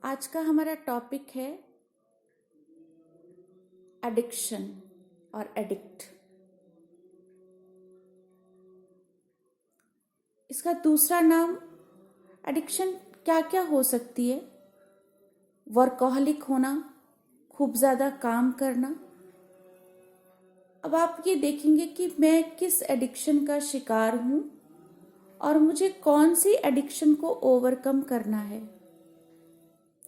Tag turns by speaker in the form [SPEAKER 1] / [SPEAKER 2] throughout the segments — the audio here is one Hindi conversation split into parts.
[SPEAKER 1] आज का हमारा टॉपिक है एडिक्शन और एडिक्ट। इसका दूसरा नाम एडिक्शन क्या क्या हो सकती है? वर्कहोलिक होना, खूब ज़्यादा काम करना। अब आप ये देखेंगे कि मैं किस एडिक्शन का शिकार हूँ और मुझे कौन सी एडिक्शन को ओवरकम करना है।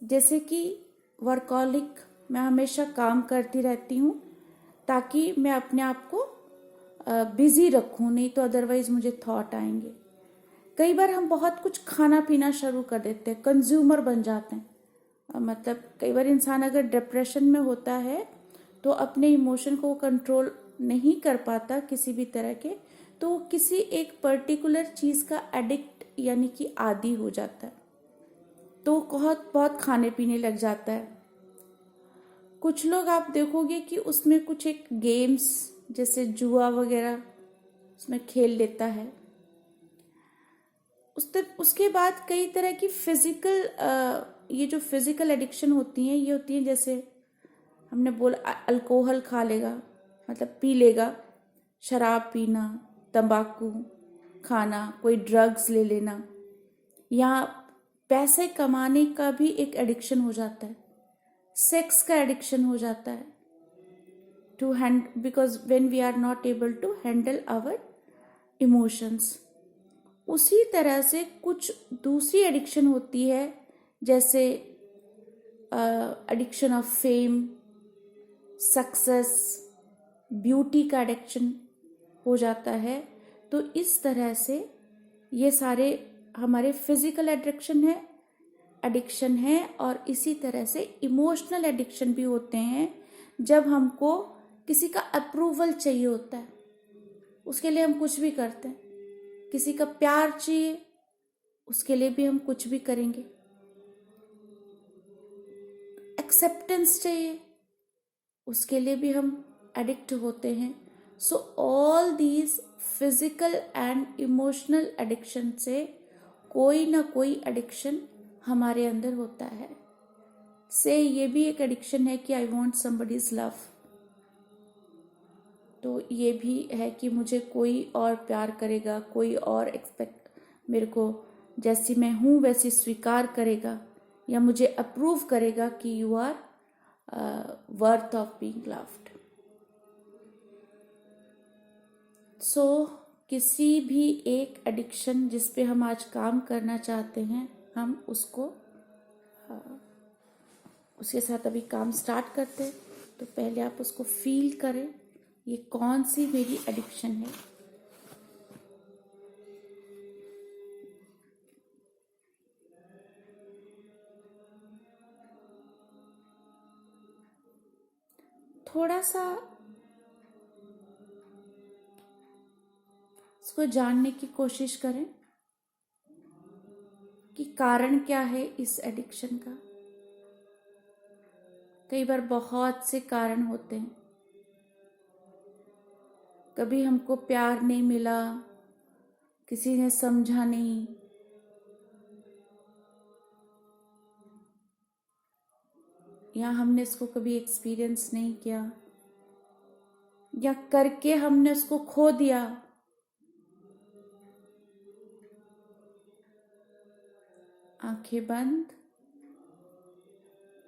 [SPEAKER 1] जैसे कि वर्कहोलिक, मैं हमेशा काम करती रहती हूँ ताकि मैं अपने आप को बिजी रखूँ, नहीं तो अदरवाइज मुझे थॉट आएंगे। कई बार हम बहुत कुछ खाना पीना शुरू कर देते हैं, कंज्यूमर बन जाते हैं। मतलब कई बार इंसान अगर डिप्रेशन में होता है तो अपने इमोशन को कंट्रोल नहीं कर पाता किसी भी तरह के, तो वो किसी एक पर्टिकुलर चीज़ का एडिक्ट यानी कि आदी हो जाता है, तो बहुत बहुत खाने पीने लग जाता है। कुछ लोग आप देखोगे कि उसमें कुछ एक गेम्स जैसे जुआ वगैरह उसमें खेल लेता है। उसके बाद कई तरह की फिजिकल ये जो फिजिकल एडिक्शन होती हैं ये होती हैं, जैसे हमने बोला अल्कोहल खा लेगा, मतलब पी लेगा, शराब पीना, तंबाकू खाना, कोई ड्रग्स ले लेना, या पैसे कमाने का भी एक एडिक्शन हो जाता है, सेक्स का एडिक्शन हो जाता है, to hand because when we are not able to handle our emotions. उसी तरह से कुछ दूसरी एडिक्शन होती है, जैसे addiction of fame, success, beauty का एडिक्शन हो जाता है। तो इस तरह से ये सारे हमारे फिजिकल एडिक्शन है और इसी तरह से इमोशनल एडिक्शन भी होते हैं। जब हमको किसी का अप्रूवल चाहिए होता है, उसके लिए हम कुछ भी करते हैं। किसी का प्यार चाहिए, उसके लिए भी हम कुछ भी करेंगे। एक्सेप्टेंस चाहिए, उसके लिए भी हम एडिक्ट होते हैं। So all these physical and emotional addiction से कोई ना कोई एडिक्शन हमारे अंदर होता है। से ये भी एक एडिक्शन है कि आई वॉन्ट समबडीज लव, तो ये भी है कि मुझे कोई और प्यार करेगा, कोई और एक्सपेक्ट मेरे को जैसी मैं हूँ वैसी स्वीकार करेगा, या मुझे अप्रूव करेगा कि you are worth of being loved. So किसी भी एक एडिक्शन जिस पे हम आज काम करना चाहते हैं, हम उसको उसके साथ अभी काम स्टार्ट करते हैं। तो पहले आप उसको फील करें, ये कौन सी मेरी एडिक्शन है। थोड़ा सा इसको जानने की कोशिश करें कि कारण क्या है इस एडिक्शन का। कई बार बहुत से कारण होते हैं। कभी हमको प्यार नहीं मिला, किसी ने समझा नहीं, या हमने इसको कभी एक्सपीरियंस नहीं किया, या करके हमने उसको खो दिया। आंखें बंद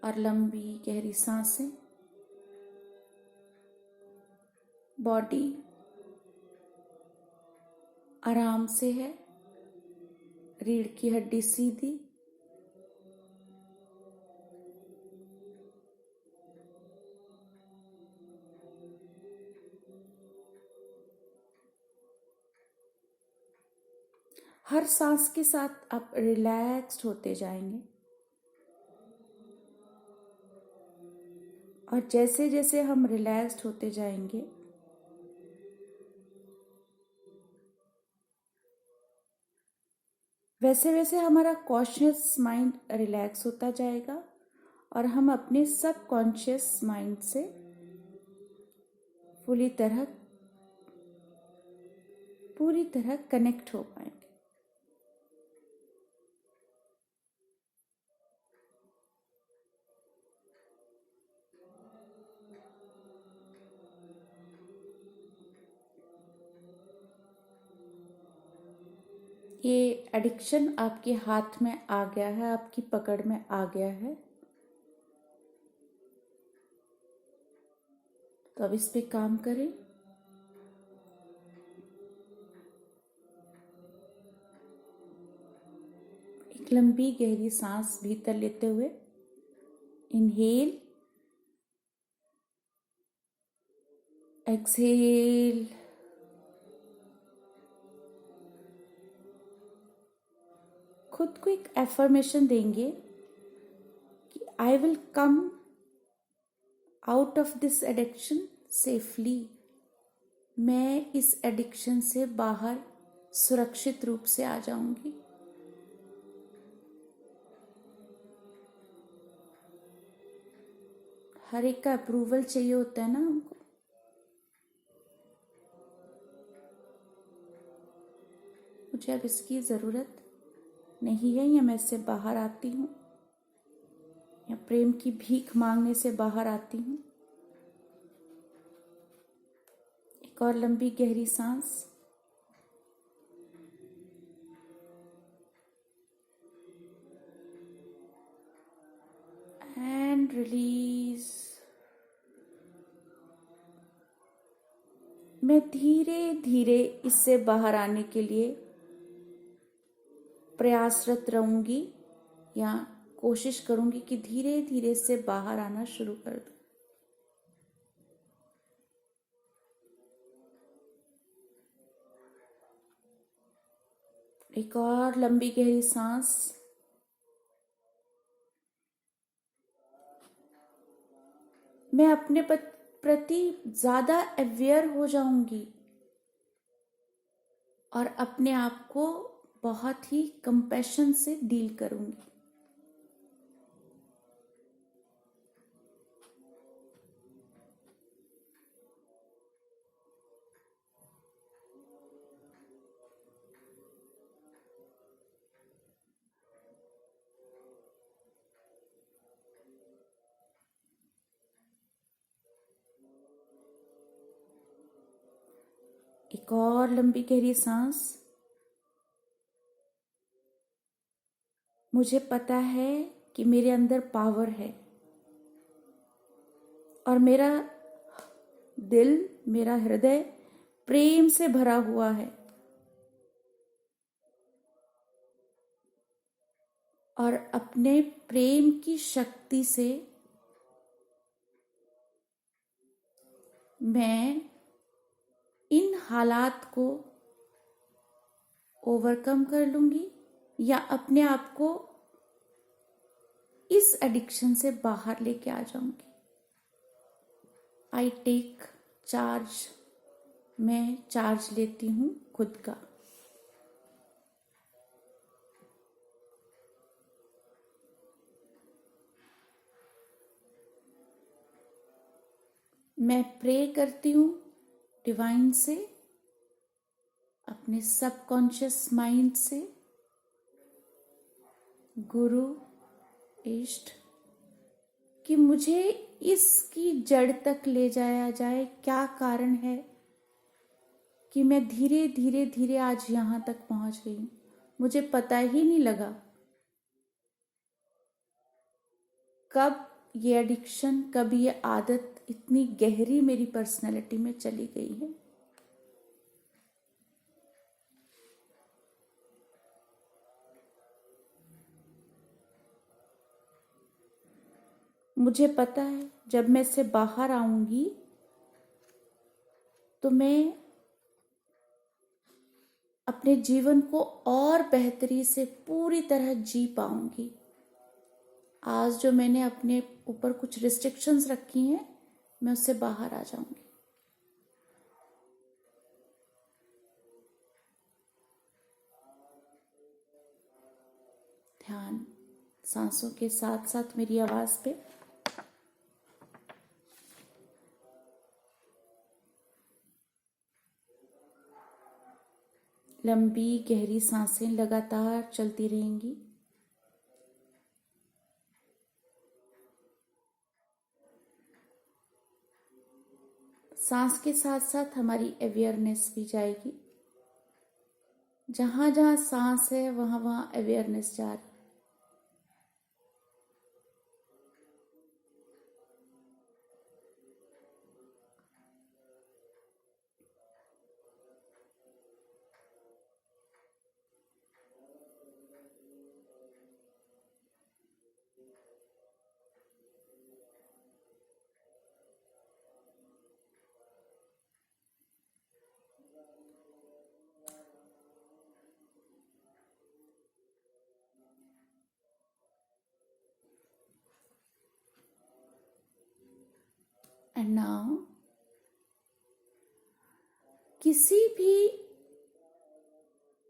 [SPEAKER 1] और लंबी गहरी सांसें। बॉडी आराम से है, रीढ़ की हड्डी सीधी। हर सांस के साथ आप रिलैक्स्ड होते जाएंगे, और जैसे जैसे हम रिलैक्स्ड होते जाएंगे वैसे वैसे हमारा कॉन्शियस माइंड रिलैक्स होता जाएगा और हम अपने सब कॉन्शियस माइंड से पूरी तरह कनेक्ट हो पाएंगे। ये एडिक्शन आपके हाथ में आ गया है, आपकी पकड़ में आ गया है, तो अब इस पे काम करें। एक लंबी गहरी सांस भीतर लेते हुए इनहेल, एक्सहेल, खुद को एक एफर्मेशन देंगे कि I will come out of this addiction safely. मैं इस एडिक्शन से बाहर सुरक्षित रूप से आ जाऊंगी। हर एक का अप्रूवल चाहिए होता है ना हमको। मुझे अब इसकी ज़रूरत नहीं है, या मैं इससे बाहर आती हूँ, या प्रेम की भीख मांगने से बाहर आती हूँ। एक और लंबी गहरी सांस, एंड रिलीज। मैं धीरे धीरे इससे बाहर आने के लिए प्रयासरत रहूंगी, या कोशिश करूंगी कि धीरे धीरे इससे बाहर आना शुरू कर दूं। एक और लंबी गहरी सांस, मैं अपने प्रति ज्यादा अवेयर हो जाऊंगी और अपने आप को बहुत ही कंपैशन से डील करूंगी। एक और लंबी गहरी सांस, मुझे पता है कि मेरे अंदर पावर है और मेरा दिल, मेरा हृदय प्रेम से भरा हुआ है, और अपने प्रेम की शक्ति से मैं इन हालात को ओवरकम कर लूंगी, या अपने आप को इस एडिक्शन से बाहर लेके आ जाऊंगी। आई टेक चार्ज, मैं चार्ज लेती हूं खुद का। मैं प्रे करती हूँ डिवाइन से, अपने सबकॉन्शियस माइंड से, गुरु, इष्ट, कि मुझे इसकी जड़ तक ले जाया जाए। क्या कारण है कि मैं धीरे धीरे धीरे आज यहां तक पहुंच गई हूं? मुझे पता ही नहीं लगा कब ये एडिक्शन, कब ये आदत इतनी गहरी मेरी पर्सनैलिटी में चली गई है। मुझे पता है जब मैं इससे बाहर आऊंगी तो मैं अपने जीवन को और बेहतरी से पूरी तरह जी पाऊंगी। आज जो मैंने अपने ऊपर कुछ रिस्ट्रिक्शंस रखी हैं, मैं उससे बाहर आ जाऊंगी। ध्यान सांसों के साथ साथ मेरी आवाज पे। लंबी गहरी सांसें लगातार चलती रहेंगी। सांस के साथ साथ हमारी अवेयरनेस भी जाएगी। जहां जहां सांस है वहां वहां अवेयरनेस जा रही। एंड नाउ किसी भी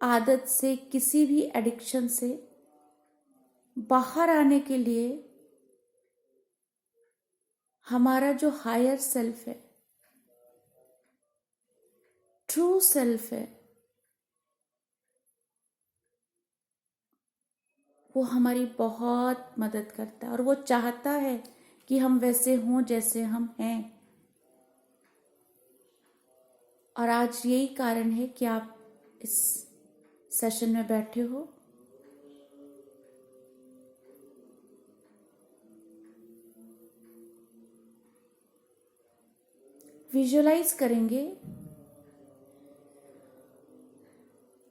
[SPEAKER 1] आदत से, किसी भी एडिक्शन से बाहर आने के लिए हमारा जो हायर सेल्फ है, ट्रू सेल्फ है, वो हमारी बहुत मदद करता है और वो चाहता है कि हम वैसे हों जैसे हम हैं। और आज यही कारण है कि आप इस सेशन में बैठे हो। विजुअलाइज करेंगे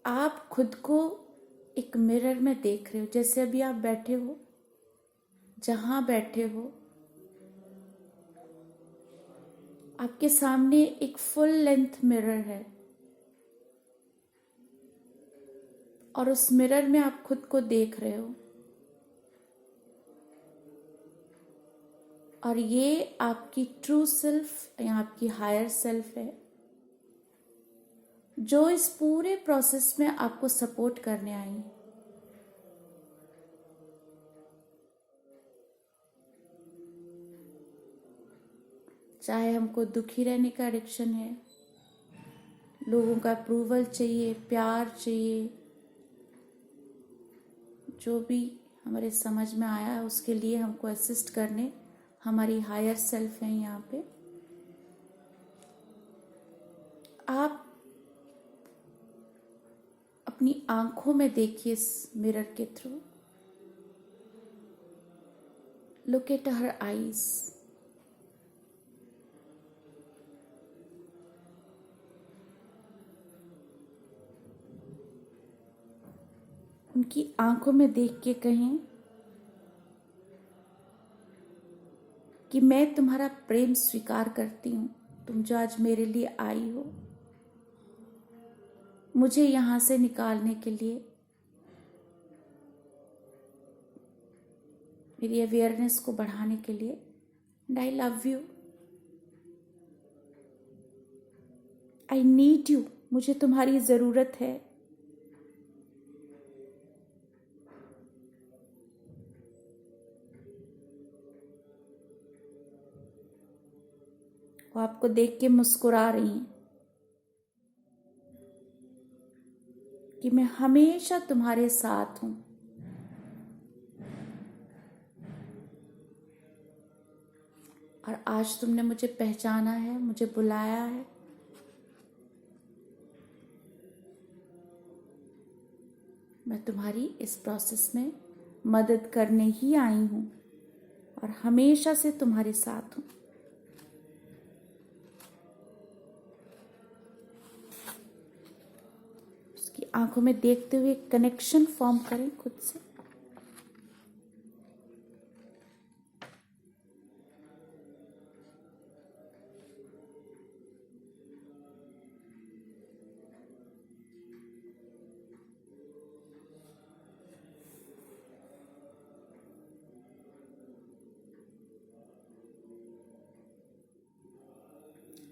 [SPEAKER 1] आप खुद को एक मिरर में देख रहे हो, जैसे अभी आप बैठे हो, जहां बैठे हो आपके सामने एक फुल लेंथ मिरर है और उस मिरर में आप खुद को देख रहे हो और ये आपकी ट्रू सेल्फ या आपकी हायर सेल्फ है जो इस पूरे प्रोसेस में आपको सपोर्ट करने आई है। चाहे हमको दुखी रहने का एडिक्शन है, लोगों का अप्रूवल चाहिए, प्यार चाहिए, जो भी हमारे समझ में आया है उसके लिए हमको असिस्ट करने हमारी हायर सेल्फ है यहाँ पे। आप अपनी आंखों में देखिए इस मिरर के through. Look at her eyes. उनकी आंखों में देख के कहें कि मैं तुम्हारा प्रेम स्वीकार करती हूं, तुम जो आज मेरे लिए आई हो, मुझे यहां से निकालने के लिए, मेरी अवेयरनेस को बढ़ाने के लिए। And I love you, I need you, मुझे तुम्हारी जरूरत है। वो आपको देख के मुस्कुरा रही हैं कि मैं हमेशा तुम्हारे साथ हूं। और आज तुमने मुझे पहचाना है, मुझे बुलाया है, मैं तुम्हारी इस प्रोसेस में मदद करने ही आई हूं और हमेशा से तुम्हारे साथ हूं। उसकी आंखों में देखते हुए कनेक्शन फॉर्म करें खुद से।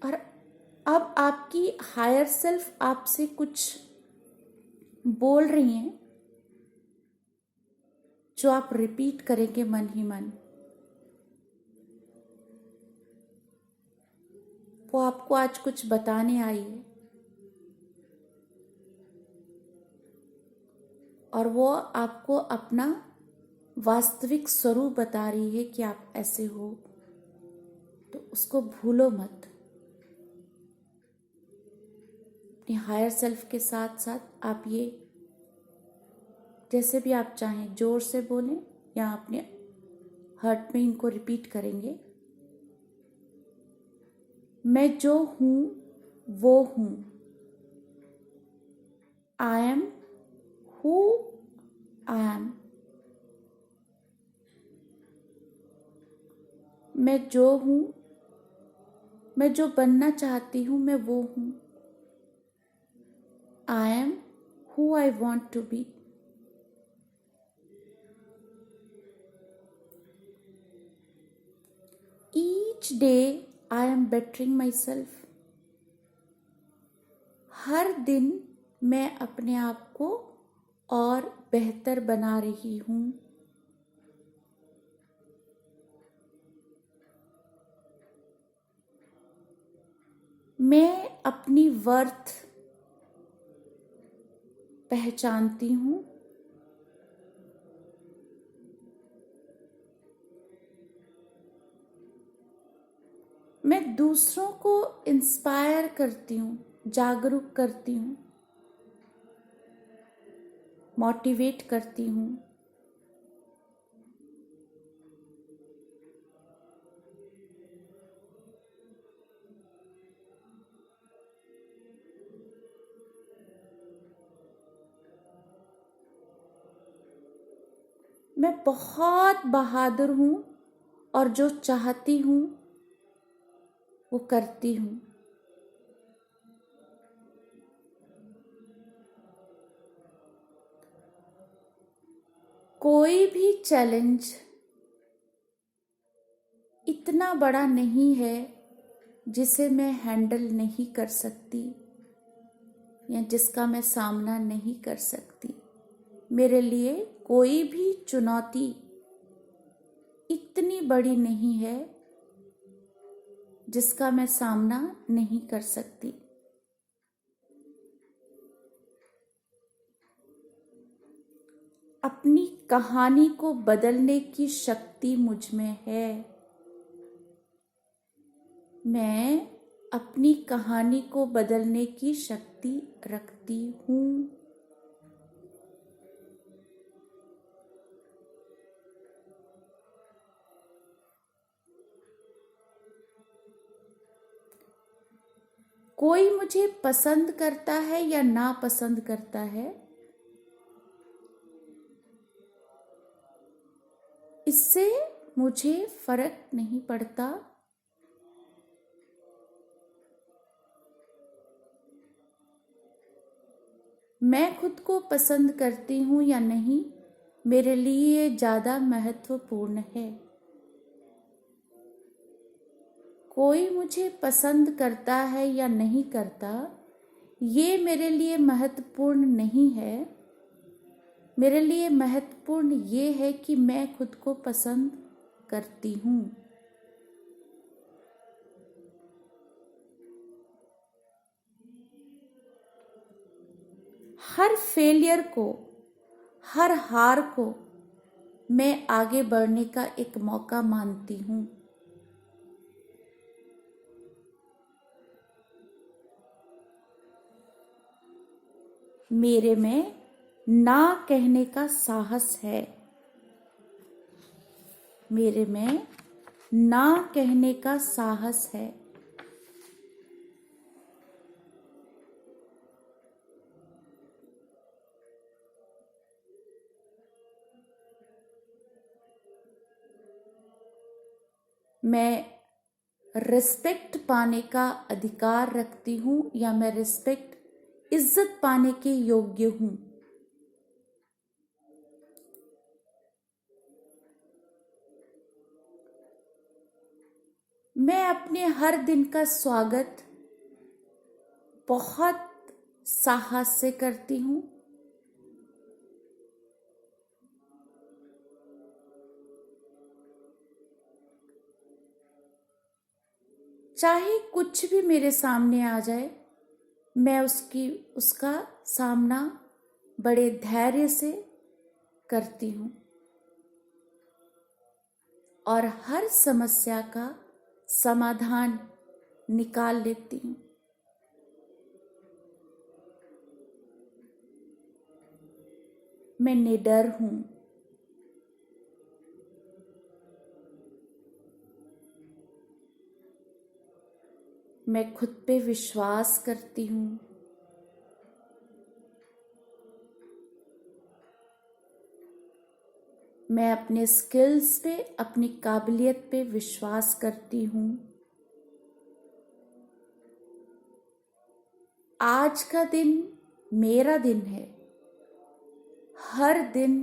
[SPEAKER 1] और अब आपकी हायर सेल्फ आपसे कुछ बोल रही हैं जो आप रिपीट करेंगे मन ही मन। वो आपको आज कुछ बताने आई है और वो आपको अपना वास्तविक स्वरूप बता रही है कि आप ऐसे हो, तो उसको भूलो मत। अपने हायर सेल्फ के साथ साथ आप ये जैसे भी आप चाहें जोर से बोलें या अपने हार्ट में इनको रिपीट करेंगे। मैं जो हूं वो हूं। I am who I am. मैं जो हूं, मैं जो बनना चाहती हूं मैं वो हूं। I am who I want to be. Each day I am bettering myself. हर दिन मैं अपने आप को और बेहतर बना रही हूं। मैं अपनी वर्थ पहचानती हूं। मैं दूसरों को इंस्पायर करती हूं, जागरूक करती हूं, मोटिवेट करती हूं। मैं बहुत बहादुर हूं और जो चाहती हूं वो करती हूं। कोई भी चैलेंज इतना बड़ा नहीं है जिसे मैं हैंडल नहीं कर सकती या जिसका मैं सामना नहीं कर सकती। मेरे लिए कोई भी चुनौती इतनी बड़ी नहीं है जिसका मैं सामना नहीं कर सकती। अपनी कहानी को बदलने की शक्ति मुझ में है। मैं अपनी कहानी को बदलने की शक्ति रखती हूँ। कोई मुझे पसंद करता है या ना पसंद करता है, इससे मुझे फर्क नहीं पड़ता। मैं खुद को पसंद करती हूं या नहीं, मेरे लिए ये ज़्यादा महत्वपूर्ण है। कोई मुझे पसंद करता है या नहीं करता, ये मेरे लिए महत्वपूर्ण नहीं है। मेरे लिए महत्वपूर्ण ये है कि मैं खुद को पसंद करती हूँ। हर फेलियर को, हर हार को मैं आगे बढ़ने का एक मौका मानती हूँ। मेरे में ना कहने का साहस है। मेरे में ना कहने का साहस है। मैं रिस्पेक्ट पाने का अधिकार रखती हूँ या मैं रिस्पेक्ट, इज्जत पाने के योग्य हूँ। मैं अपने हर दिन का स्वागत बहुत साहस से करती हूँ। चाहे कुछ भी मेरे सामने आ जाए, मैं उसका सामना बड़े धैर्य से करती हूँ और हर समस्या का समाधान निकाल लेती हूँ। मैं निडर हूं। मैं खुद पे विश्वास करती हूँ। मैं अपने स्किल्स पे, अपनी काबिलियत पे विश्वास करती हूँ। आज का दिन मेरा दिन है। हर दिन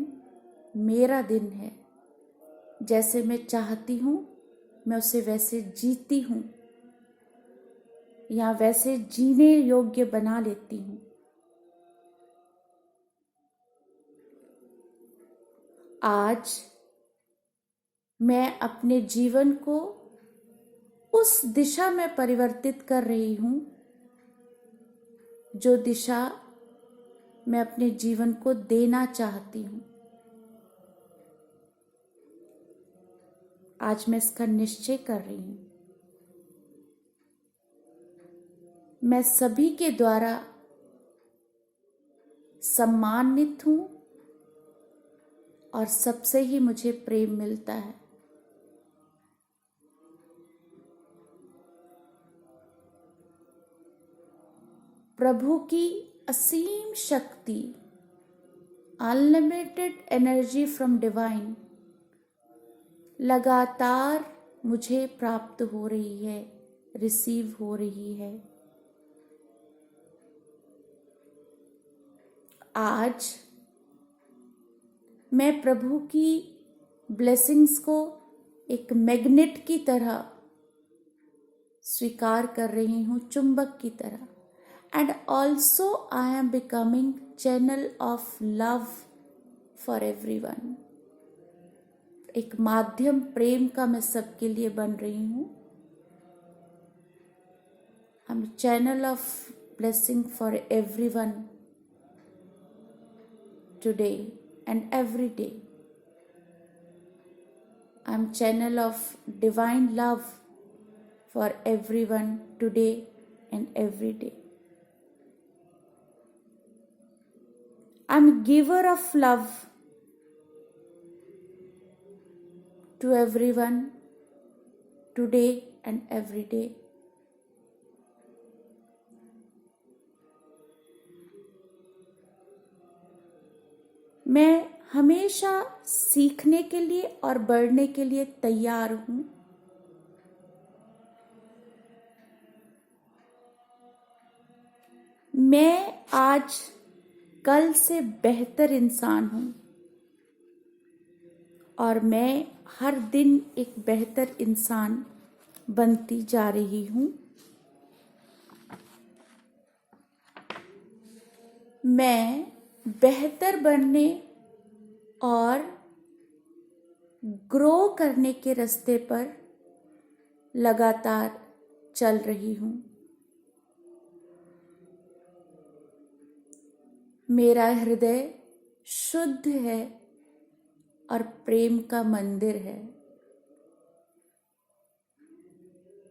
[SPEAKER 1] मेरा दिन है। जैसे मैं चाहती हूँ मैं उसे वैसे जीती हूँ या वैसे जीने योग्य बना लेती हूँ। आज मैं अपने जीवन को उस दिशा में परिवर्तित कर रही हूँ जो दिशा मैं अपने जीवन को देना चाहती हूँ। आज मैं इसका निश्चय कर रही हूँ। मैं सभी के द्वारा सम्मानित हूँ और सबसे ही मुझे प्रेम मिलता है। प्रभु की असीम शक्ति, अनलिमिटेड एनर्जी फ्रॉम डिवाइन लगातार मुझे प्राप्त हो रही है, रिसीव हो रही है। आज मैं प्रभु की ब्लेसिंग्स को एक मैग्नेट की तरह स्वीकार कर रही हूँ, चुंबक की तरह। And also I am becoming channel of love for everyone. एक माध्यम प्रेम का मैं सबके लिए बन रही हूँ। I am channel of blessing for everyone today and every day. I am channel of divine love for everyone today and every day. I am giver of love to everyone today and every day. मैं हमेशा सीखने के लिए और बढ़ने के लिए तैयार हूं। मैं आज कल से बेहतर इंसान हूं और मैं हर दिन एक बेहतर इंसान बनती जा रही हूं। मैं बेहतर बनने और ग्रो करने के रास्ते पर लगातार चल रही हूँ। मेरा हृदय शुद्ध है और प्रेम का मंदिर है।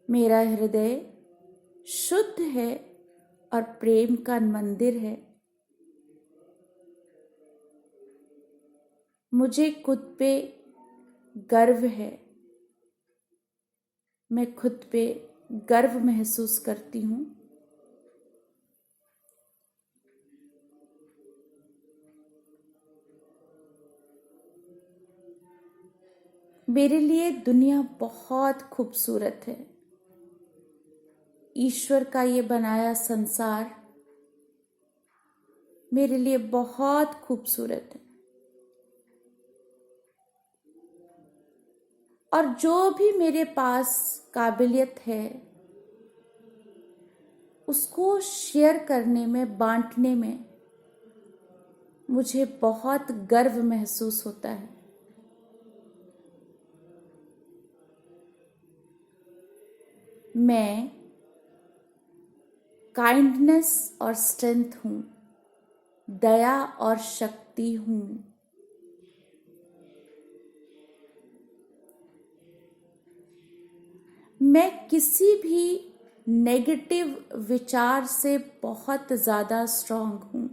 [SPEAKER 1] मेरा हृदय शुद्ध है और प्रेम का मंदिर है। मुझे खुद पे गर्व है। मैं खुद पे गर्व महसूस करती हूँ। मेरे लिए दुनिया बहुत खूबसूरत है। ईश्वर का ये बनाया संसार मेरे लिए बहुत खूबसूरत है। और जो भी मेरे पास काबिलियत है उसको शेयर करने में, बांटने में मुझे बहुत गर्व महसूस होता है। मैं काइंडनेस और स्ट्रेंथ हूँ, दया और शक्ति हूँ। मैं किसी भी नेगेटिव विचार से बहुत ज़्यादा स्ट्रांग हूँ।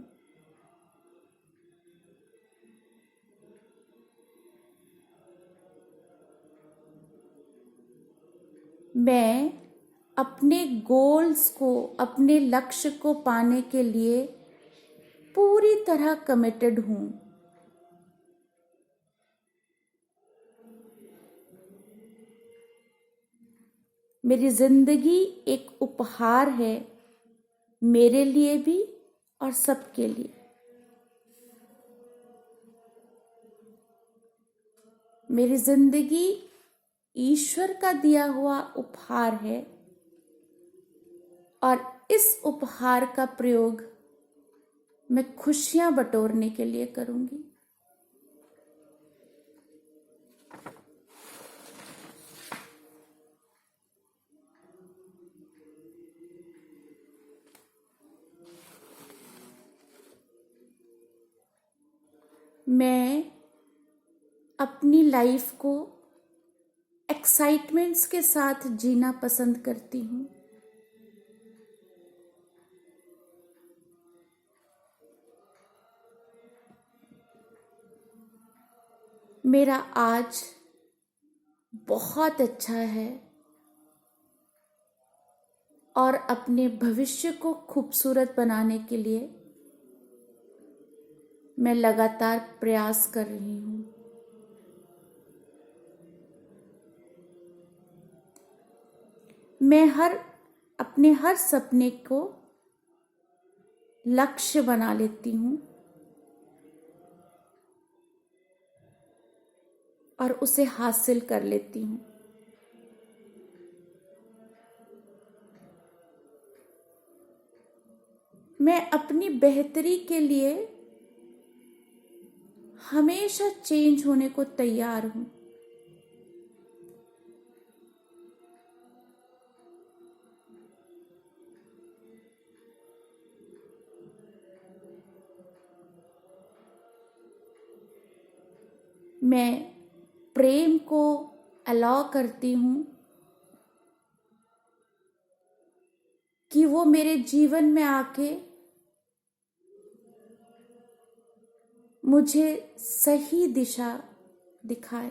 [SPEAKER 1] मैं अपने गोल्स को, अपने लक्ष्य को पाने के लिए पूरी तरह कमिटेड हूं। मेरी जिंदगी एक उपहार है, मेरे लिए भी और सबके लिए। मेरी जिंदगी ईश्वर का दिया हुआ उपहार है और इस उपहार का प्रयोग मैं खुशियां बटोरने के लिए करूंगी। मैं अपनी लाइफ को एक्साइटमेंट्स के साथ जीना पसंद करती हूँ। मेरा आज बहुत अच्छा है और अपने भविष्य को खूबसूरत बनाने के लिए मैं लगातार प्रयास कर रही हूँ। मैं अपने हर सपने को लक्ष्य बना लेती हूँ और उसे हासिल कर लेती हूँ। मैं अपनी बेहतरी के लिए हमेशा चेंज होने को तैयार हूँ। मैं प्रेम को अलाउ करती हूँ कि वो मेरे जीवन में आके मुझे सही दिशा दिखाए।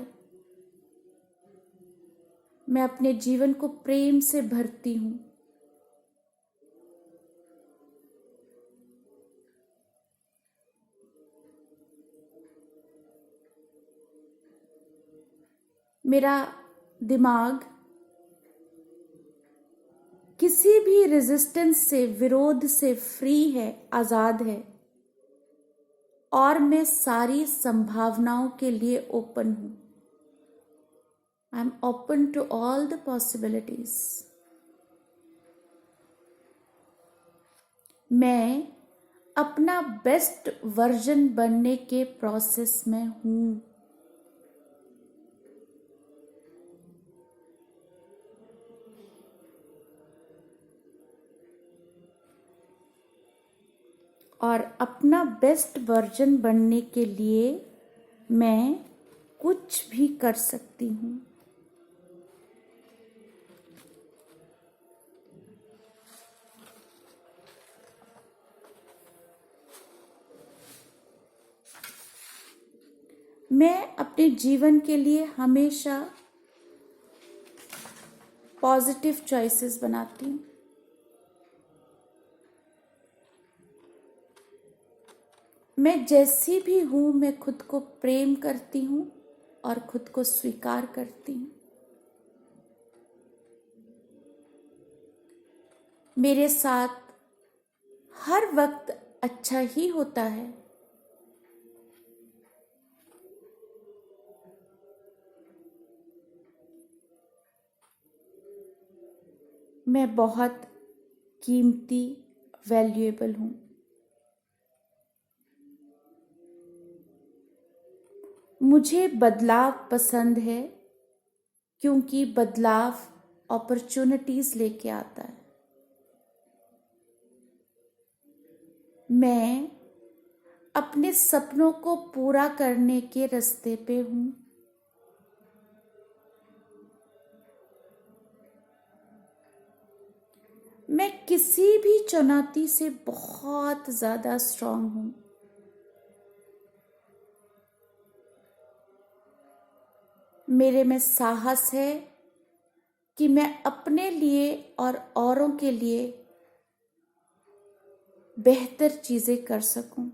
[SPEAKER 1] मैं अपने जीवन को प्रेम से भरती हूँ। मेरा दिमाग किसी भी रेजिस्टेंस से, विरोध से फ्री है, आजाद है और मैं सारी संभावनाओं के लिए ओपन हूं। I am open to all the possibilities. मैं अपना बेस्ट वर्जन बनने के प्रोसेस में हूं। और अपना बेस्ट वर्जन बनने के लिए मैं कुछ भी कर सकती हूँ। मैं अपने जीवन के लिए हमेशा पॉजिटिव चॉइसेस बनाती हूँ। मैं जैसी भी हूं, मैं खुद को प्रेम करती हूँ और खुद को स्वीकार करती हूँ। मेरे साथ हर वक्त अच्छा ही होता है। मैं बहुत कीमती, वैल्यूएबल हूँ। मुझे बदलाव पसंद है क्योंकि बदलाव अपॉर्चुनिटीज लेके आता है। मैं अपने सपनों को पूरा करने के रास्ते पे हूँ। मैं किसी भी चुनौती से बहुत ज्यादा स्ट्रांग हूँ। मेरे में साहस है कि मैं अपने लिए और औरों के लिए बेहतर चीजें कर सकूं।